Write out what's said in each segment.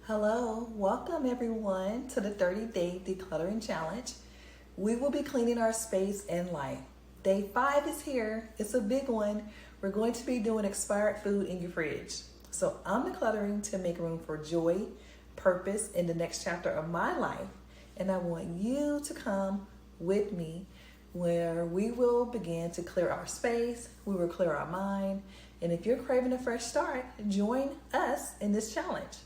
Hello, welcome everyone to the 30-day decluttering challenge. We will be cleaning our space and life. Day 5 is here. It's a big one. We're going to be doing expired food in your fridge. So I'm decluttering to make room for joy, purpose in the next chapter of my life. And I want you to come with me where we will begin to clear our space. We will clear our mind. And if you're craving a fresh start, join us in this challenge.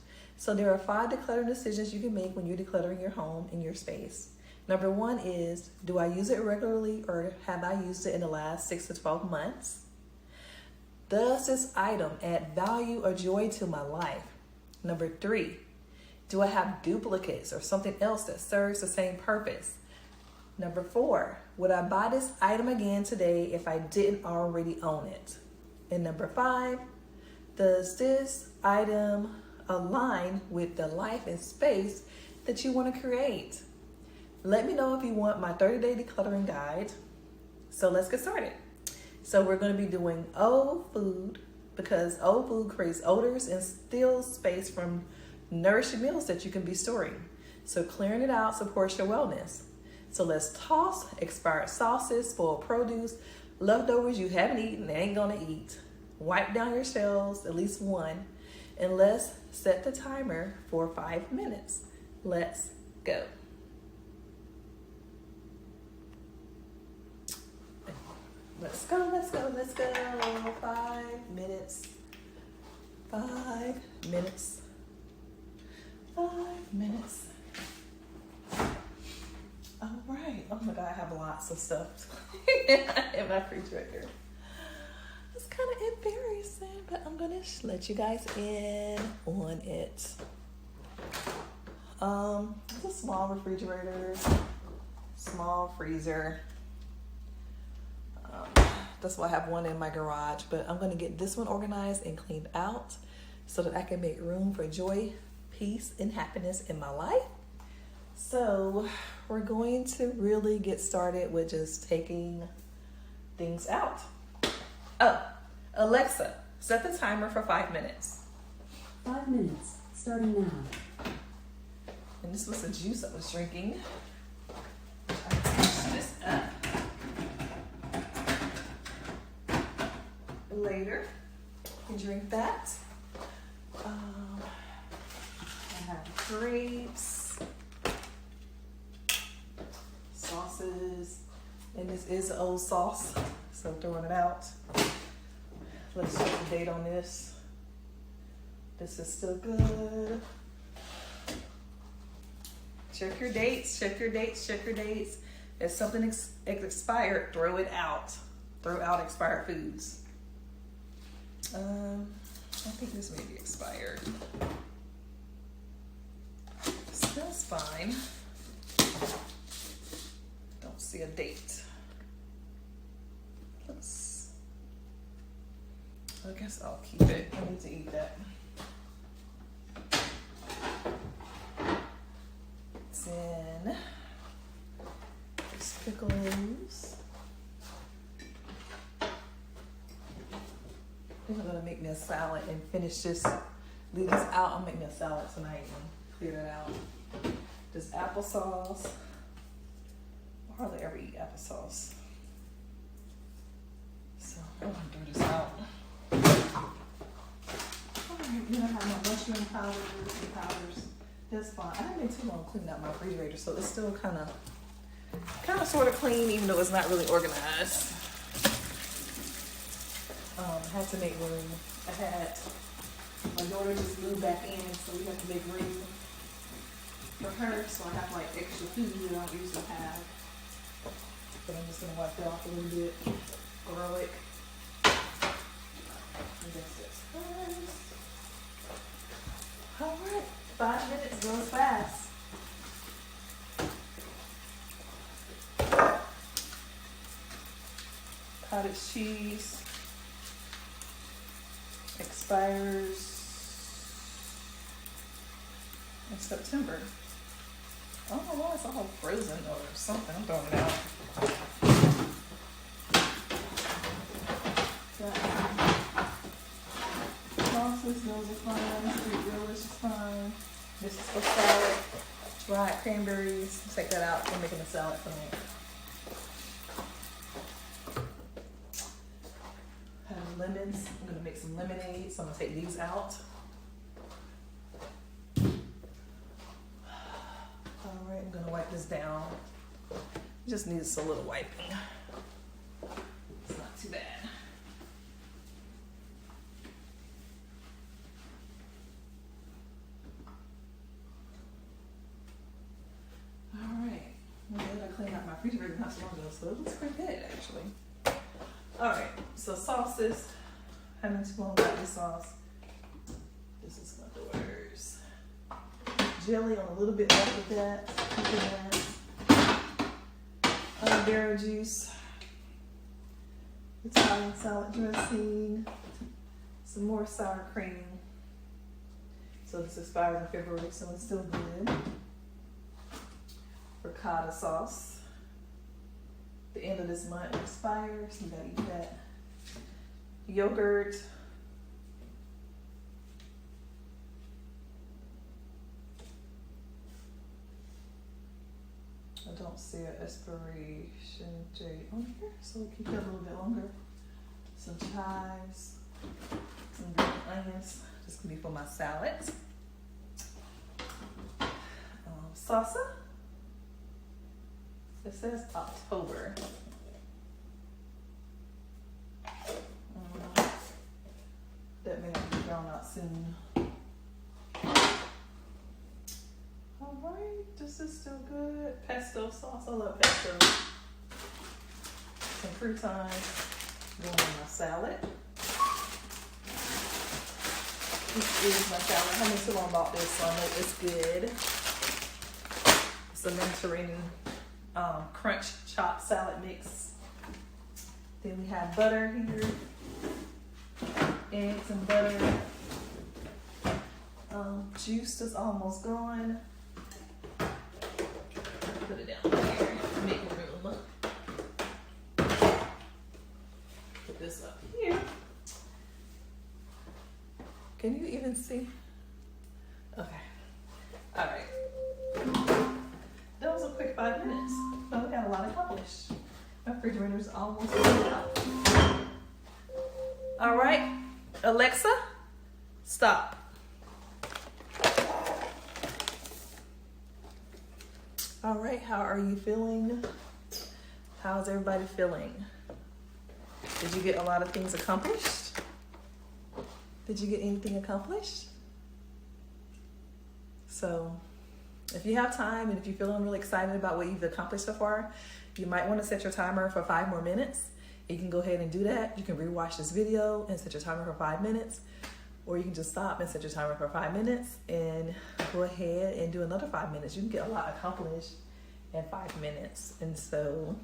So there are 5 decluttering decisions you can make when you're decluttering your home and your space. Number 1 is, do I use it regularly or have I used it in the last 6 to 12 months? Does this item add value or joy to my life? Number 3, do I have duplicates or something else that serves the same purpose? Number 4, would I buy this item again today if I didn't already own it? And number 5, does this item align with the life and space that you want to create? Let me know if you want my 30-day decluttering guide. So let's get started. So we're going to be doing old food because old food creates odors and steals space from nourishing meals that you can be storing. So clearing it out supports your wellness. So let's toss expired sauces, spoiled produce, leftovers you haven't eaten and ain't gonna eat. Wipe down your shelves, at least one. And let's set the timer for 5 minutes. Let's go. Let's go, let's go, let's go. 5 minutes. 5 minutes. 5 minutes. All right. Oh my God, I have lots of stuff in my refrigerator. It's kind of embarrassing, but I'm gonna let you guys in on it. It's a small refrigerator, small freezer. That's why I have one in my garage, but I'm gonna get this one organized and cleaned out so that I can make room for joy, peace, and happiness in my life. So we're going to really get started with just taking things out. Oh, Alexa, set the timer for 5 minutes. 5 minutes, starting now. And this was the juice I was drinking. I finished this up. Later, you can drink that. I have grapes, sauces, and this is an old sauce, so throwing it out. Let's check the date on this. This is still good. Check your dates, check your dates, check your dates. If something expired, throw it out. Throw out expired foods. I think this may be expired. Smells fine. Don't see a date. I guess I'll keep it. I need to eat that. Then these pickles. I'm gonna make me a salad and finish this. Leave this out. I'll make me a salad tonight and clear it out. This applesauce. I hardly ever eat applesauce. So I'm gonna throw this out. Alright, then I have my mushroom powders. That's fine. I haven't been too long cleaning out my refrigerator, so it's still kind of sort of clean, even though it's not really organized. I had to make room. My daughter just moved back in, so we have to make room for her. So I have like extra food that I don't usually have. But I'm just gonna wipe it off a little bit. Garlic. I guess that's first. All right, 5 minutes goes fast. Cottage cheese expires in September. I don't know why it's all frozen or something. I'm throwing it out. Sauces, those are fine. Sweet relish is fine. This is for salad. Dried cranberries. Take that out. I'm making a salad for me. Have lemons. I'm gonna make some lemonade, so I'm gonna take these out. All right, I'm gonna wipe this down. Just needs a little wiping. It's not too bad. All right. Well, I cleaned out my refrigerator not so long ago, so it looks pretty good actually. All right. So sauces. Haven't too long got this sauce. This is my daughter's. Jelly on a little bit left of that. Barrel juice. Italian salad dressing. Some more sour cream. So this expires in February, so it's still good. Ricotta sauce. The end of this month expires, so you gotta eat that. Yogurt. I don't see an expiration date on here, so we'll keep it a little bit longer. Some chives, some green onions. This can be for my salads. Salsa. It says October. That may not be thrown out soon. All right, this is still good. Pesto sauce, I love pesto. Some croutons going in my salad. This is my salad. I haven't too long about this, so I know it's good. It's a Mediterranean crunch chopped salad mix. Then we have butter here. Eggs and butter. Juice is almost gone. Put it down here. Make room. Put this up here. Can you even see? Okay. All right. That was a quick 5 minutes, but we got a lot accomplished. My refrigerator's almost full out. All right, Alexa, stop. All right, how are you feeling? How's everybody feeling? Did you get a lot of things accomplished? Did you get anything accomplished? So, if you have time and if you're feeling really excited about what you've accomplished so far, you might want to set your timer for 5 more minutes. You can go ahead and do that. You can rewatch this video and set your timer for 5 minutes, or you can just stop and set your timer for 5 minutes and go ahead and do another 5 minutes. You can get a lot accomplished in 5 minutes. And so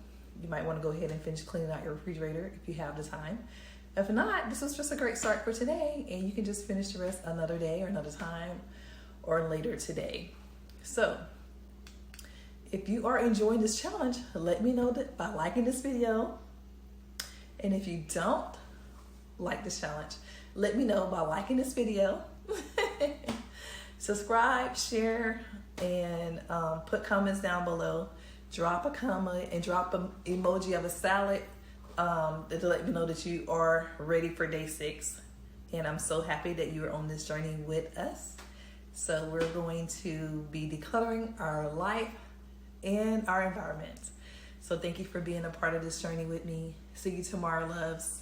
you might want to go ahead and finish cleaning out your refrigerator if you have the time. If not, this was just a great start for today, and you can just finish the rest another day or another time or later today. So if you are enjoying this challenge, let me know that by liking this video. And if you don't like this challenge, let me know by liking this video. Subscribe, share, and put comments down below. Drop a comment and drop an emoji of a salad to let me know that you are ready for day 6. And I'm so happy that you are on this journey with us. So we're going to be decluttering our life and our environment. So thank you for being a part of this journey with me. See you tomorrow, loves.